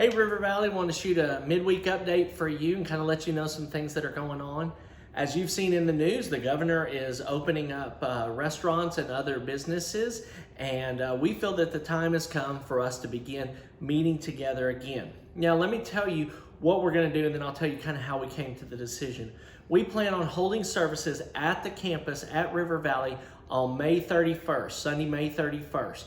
Hey, River Valley, want to shoot a midweek update for you and kind of let you know some things that are going on. As you've seen in the news, the governor is opening up restaurants and other businesses, and we feel that the time has come for us to begin meeting together again. Now, let me tell you what we're going to do, and then I'll tell you kind of how we came to the decision. We plan on holding services at the campus at River Valley on May 31st, Sunday, May 31st.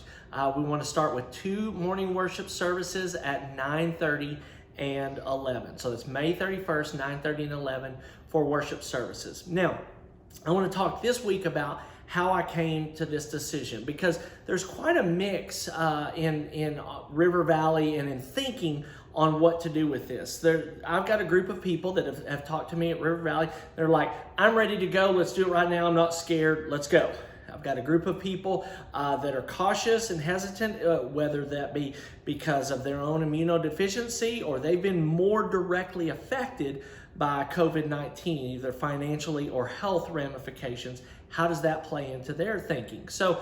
We want to start with 2 morning worship services at 9:30 and 11. So that's May 31st, 9:30 and 11 for worship services. Now, I want to talk this week about how I came to this decision, because there's quite a mix in River Valley and in thinking on what to do with this. I've got a group of people that have talked to me at River Valley. They're like, I'm ready to go. Let's do it right now. I'm not scared. Let's go. I've got a group of people that are cautious and hesitant, whether that be because of their own immunodeficiency or they've been more directly affected by COVID-19, either financially or health ramifications. How does that play into their thinking? So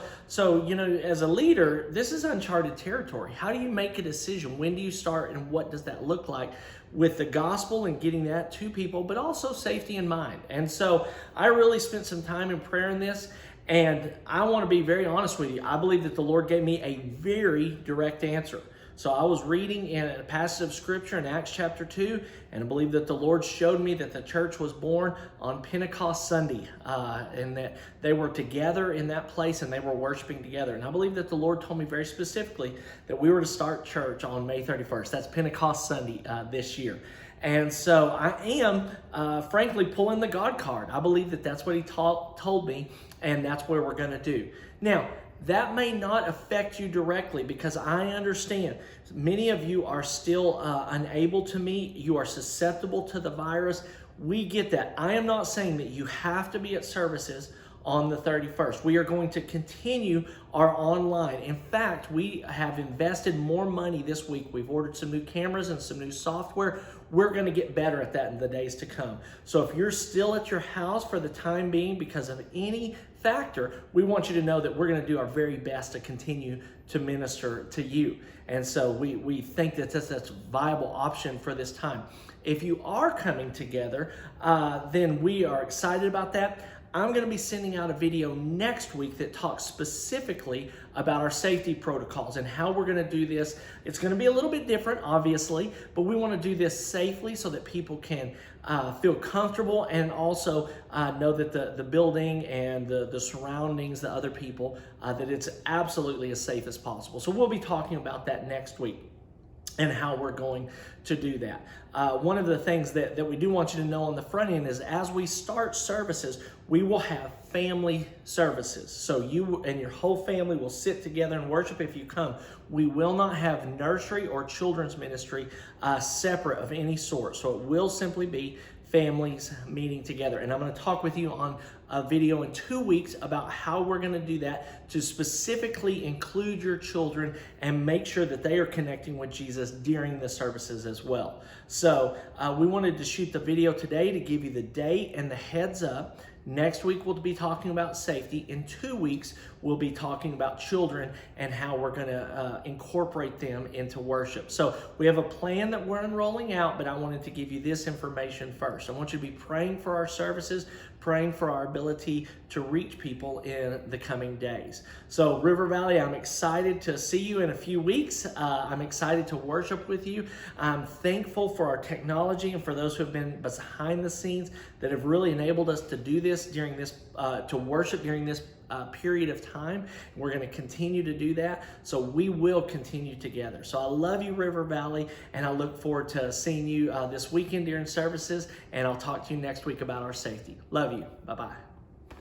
you know, as a leader, this is uncharted territory. How do you make a decision? When do you start, and what does that look like with the gospel and getting that to people, but also safety in mind? And so I really spent some time in prayer in this. And I want to be very honest with you. I believe that the Lord gave me a very direct answer. So I was reading in a passage of scripture in Acts chapter 2, and I believe that the Lord showed me that the church was born on Pentecost Sunday, and that they were together in that place and they were worshiping together. And I believe that the Lord told me very specifically that we were to start church on May 31st. That's Pentecost Sunday this year. And so I am, frankly, pulling the God card. I believe that that's what He told me, and that's what we're going to do. Now, that may not affect you directly, because I understand many of you are still unable to meet. You are susceptible to the virus. We get that. I am not saying that you have to be at services on the 31st. We are going to continue our online. In fact, we have invested more money this week. We've ordered some new cameras and some new software. We're going to get better at that in the days to come. So if you're still at your house for the time being because of any factor, we want you to know that we're going to do our very best to continue to minister to you. And so we think that that's a viable option for this time. If you are coming together, then we are excited about that. I'm going to be sending out a video next week that talks specifically about our safety protocols and how we're going to do this. It's going to be a little bit different, obviously, but we want to do this safely so that people can feel comfortable and also know that the building and the surroundings, the other people, that it's absolutely as safe as possible. So we'll be talking about that next week and how we're going to do that. One of the things that we do want you to know on the front end is, as we start services, we will have family services. So you and your whole family will sit together and worship if you come. We will not have nursery or children's ministry separate of any sort. So it will simply be families meeting together. And I'm going to talk with you on a video in 2 weeks about how we're going to do that to specifically include your children and make sure that they are connecting with Jesus during the services as well. So we wanted to shoot the video today to give you the date and the heads up. Next week, we'll be talking about safety. In 2 weeks, we'll be talking about children and how we're going to incorporate them into worship. So we have a plan that we're enrolling out, but I wanted to give you this information first. I want you to be praying for our services, praying for our ability to reach people in the coming days. So River Valley, I'm excited to see you in a few weeks. I'm excited to worship with you. I'm thankful for our technology and for those who have been behind the scenes that have really enabled us to do this during this, to worship during this period of time. We're going to continue to do that. So we will continue together. So I love you, River Valley, and I look forward to seeing you this weekend during services, and I'll talk to you next week about our safety. Love you. Bye-bye.